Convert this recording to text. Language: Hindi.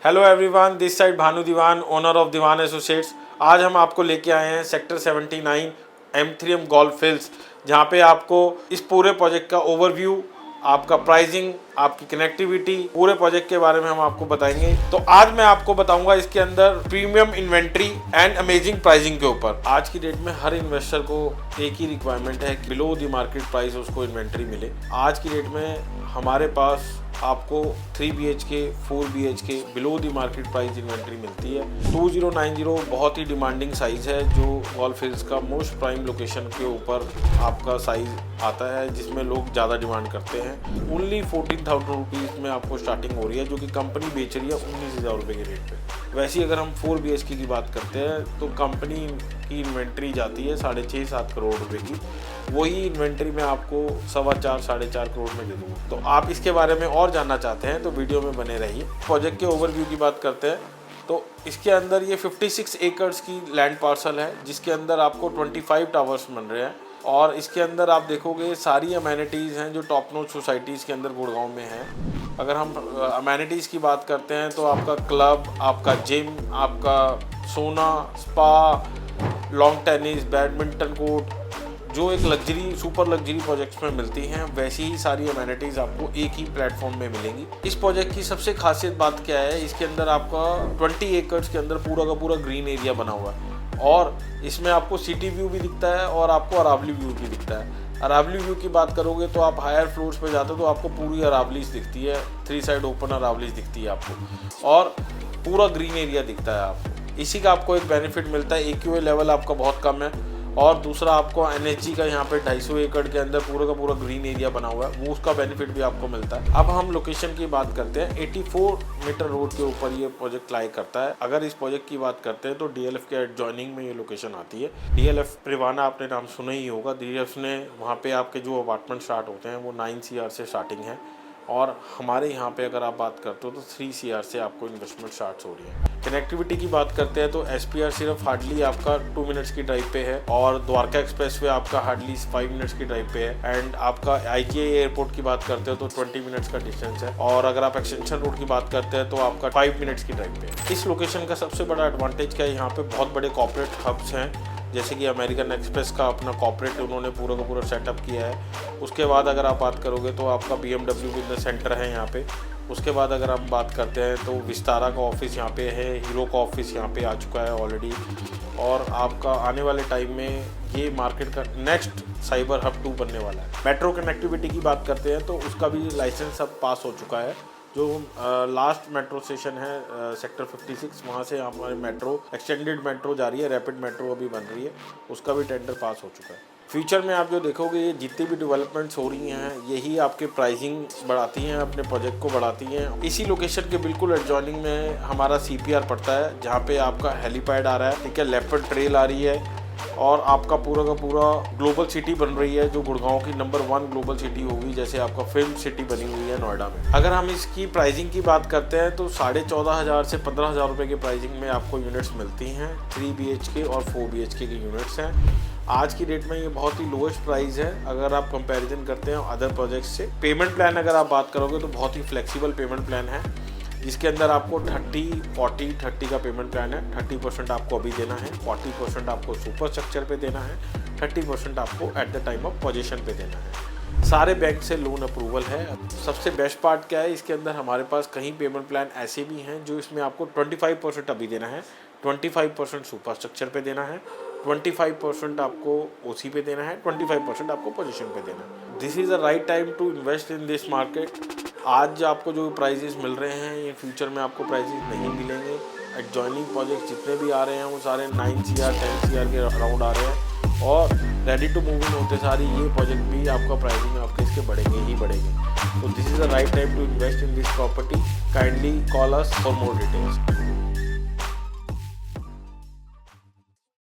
Hello everyone, this side Bhanu Diwan, owner of Diwan associates. आज हम आपको लेके आए हैं सेक्टर 79 M3M गोल्फ हिल्स, जहाँ पे आपको इस पूरे प्रोजेक्ट का ओवरव्यू, आपका प्राइसिंग, आपकी कनेक्टिविटी, पूरे प्रोजेक्ट के बारे में हम आपको बताएंगे। तो आज मैं आपको बताऊंगा इसके अंदर premium inventory and amazing pricing के ऊपर। आज की डेट में हर इन्वेस्टर को एक ही रिक्वायरमेंट है, बिलो द मार्केट प्राइस उसको इन्वेंट्री मिले। आज की डेट में हमारे पास आपको 3 BHK 4 BHK below the market price inventory मिलती है। 2090 बहुत ही डिमांडिंग साइज़ है, जो गोल्फ हिल्स का मोस्ट प्राइम लोकेशन के ऊपर आपका साइज़ आता है, जिसमें लोग ज़्यादा डिमांड करते हैं। ओनली 14,000 रुपीज़ में आपको स्टार्टिंग हो रही है, जो कि कंपनी बेच रही है 19,000 रुपये के रेट पे। वैसे ही अगर हम 4 BHK की बात करते हैं तो कंपनी की इन्वेंट्री जाती है 6.5-7 करोड़ रुपए की। वही इन्वेंट्री में आपको 4.25-4.5 करोड़ में दे दूँगा। तो आप इसके बारे में और जानना चाहते हैं तो वीडियो में बने रहिए। प्रोजेक्ट के ओवरव्यू की बात करते हैं तो इसके अंदर ये 56 एकर्स की लैंड पार्सल है, जिसके अंदर आपको 25 टावर्स बन रहे हैं। और इसके अंदर आप देखोगे सारी अमेनिटीज़ हैं जो टॉप नॉच सोसाइटीज़ के अंदर गुड़गांव में हैं। अगर हम अमेनिटीज़ की बात करते हैं तो आपका क्लब, आपका जिम, आपका सोना, spa, long tennis, badminton court, जो एक लग्जरी सुपर लग्जरी प्रोजेक्ट्स में मिलती हैं, वैसी ही सारी अमेनिटीज़ आपको एक ही प्लेटफॉर्म में मिलेंगी। इस प्रोजेक्ट की सबसे खासियत बात क्या है, इसके अंदर आपका 20 एकर्स के अंदर पूरा का पूरा ग्रीन एरिया बना हुआ है और इसमें आपको सिटी व्यू भी दिखता है और आपको अरावली व्यू भी दिखता है। अरावली व्यू की बात करोगे तो आप हायर फ्लोर्स पे जाते हो तो आपको पूरी अरावलीज दिखती है, 3 साइड ओपन अरावलीज दिखती है आपको और पूरा ग्रीन एरिया दिखता है आपको। इसी का आपको एक बेनिफिट मिलता है, AQA लेवल आपका बहुत कम है। और दूसरा आपको NHG का यहाँ पे 250 एकड़ के अंदर पूरा का पूरा ग्रीन एरिया बना हुआ है, वो उसका बेनिफिट भी आपको मिलता है। अब हम लोकेशन की बात करते हैं। 84 मीटर रोड के ऊपर ये प्रोजेक्ट लाई करता है। अगर इस प्रोजेक्ट की बात करते हैं तो DLF के एडजॉइनिंग में ये लोकेशन आती है। DLF प्रिवाना आपने नाम सुना ही होगा। DLF ने वहाँ पे आपके जो अपार्टमेंट स्टार्ट होते हैं वो 9 CR से स्टार्टिंग है और हमारे यहाँ पे अगर आप बात करते हो तो 3 CR से आपको इन्वेस्टमेंट स्टार्ट हो रही है। कनेक्टिविटी की बात करते हैं तो SPR सिर्फ हार्डली आपका 2 मिनट्स की ड्राइव पे है और द्वारका एक्सप्रेस वे आपका हार्डली 5 मिनट्स की ड्राइव पे है। एंड आपका IGI एयरपोर्ट की बात करते हो तो 20 मिनट्स का डिस्टेंस है और अगर आप एक्सटेंशन रोड की बात करते हैं तो आपका 5 मिनट्स की ड्राइव पे है। इस लोकेशन का सबसे बड़ा एडवांटेज क्या है, यहाँ पे बहुत बड़े कॉर्पोरेट हब्स हैं, जैसे कि अमेरिकन एक्सप्रेस का अपना कॉर्पोरेट उन्होंने पूरा का पूरा सेटअप किया है। उसके बाद अगर आप बात करोगे तो आपका BMW बिजनेस सेंटर है यहाँ पे। उसके बाद अगर हम बात करते हैं तो विस्तारा का ऑफिस यहाँ पे है, हीरो का ऑफिस यहाँ पे आ चुका है ऑलरेडी और आपका आने वाले टाइम में ये मार्केट का नेक्स्ट साइबर हब 2 बनने वाला है। मेट्रो कनेक्टिविटी की बात करते हैं तो उसका भी लाइसेंस अब पास हो चुका है। जो लास्ट मेट्रो स्टेशन है सेक्टर 56, वहाँ से हमारे मेट्रो एक्सटेंडेड मेट्रो जा रही है, रैपिड मेट्रो अभी बन रही है, उसका भी टेंडर पास हो चुका है। फ्यूचर में आप जो देखोगे ये जितनी भी डेवलपमेंट्स हो रही हैं यही आपके प्राइसिंग बढ़ाती हैं, अपने प्रोजेक्ट को बढ़ाती हैं। इसी लोकेशन के बिल्कुल एडजॉइनिंग में हमारा CPR पड़ता है, जहाँ पे आपका हेलीपैड आ रहा है, ठीक है, लेपर्ड ट्रेल आ रही है और आपका पूरा का पूरा ग्लोबल सिटी बन रही है, जो गुड़गांव की नंबर 1 ग्लोबल सिटी होगी, जैसे आपका फिल्म सिटी बनी हुई है नोएडा में। अगर हम इसकी प्राइसिंग की बात करते हैं तो 14,500 से 15,000 रुपये की प्राइसिंग में आपको यूनिट्स मिलती हैं। 3 BHK और 4 BHK की यूनिट्स हैं। आज की डेट में ये बहुत ही लोएस्ट प्राइस है अगर आप कंपैरिजन करते हैं अदर प्रोजेक्ट्स से। पेमेंट प्लान अगर आप बात करोगे तो बहुत ही फ्लेक्सिबल पेमेंट प्लान है, जिसके अंदर आपको 30-40-30 का पेमेंट प्लान है। 30% आपको अभी देना है, 40% आपको सुपर स्ट्रक्चर पे देना है, 30% आपको at the time of position पे देना है। सारे बैंक से लोन अप्रूवल है। सबसे बेस्ट पार्ट क्या है, इसके अंदर हमारे पास कहीं पेमेंट प्लान ऐसे भी हैं जो इसमें आपको 25% अभी देना है, 25% सुपर स्ट्रक्चर पे देना है, 25% आपको OC पे देना है, 25% आपको पोजीशन पे देना है। This is the right time to invest in this market. आज आपको जो प्राइजेस मिल रहे हैं ये फ्यूचर में आपको प्राइजेस नहीं मिलेंगे। एडजॉइनिंग प्रोजेक्ट जितने भी आ रहे हैं वो सारे 9 CR 10 CR के अराउंड आ रहे हैं और रेडी टू मूव इन होते सारी ये प्रोजेक्ट भी आपका प्राइसिंग आपके इसके बढ़ेंगे ही बढ़ेंगे। तो this is the right time to invest in this property. Kindly call us for more details.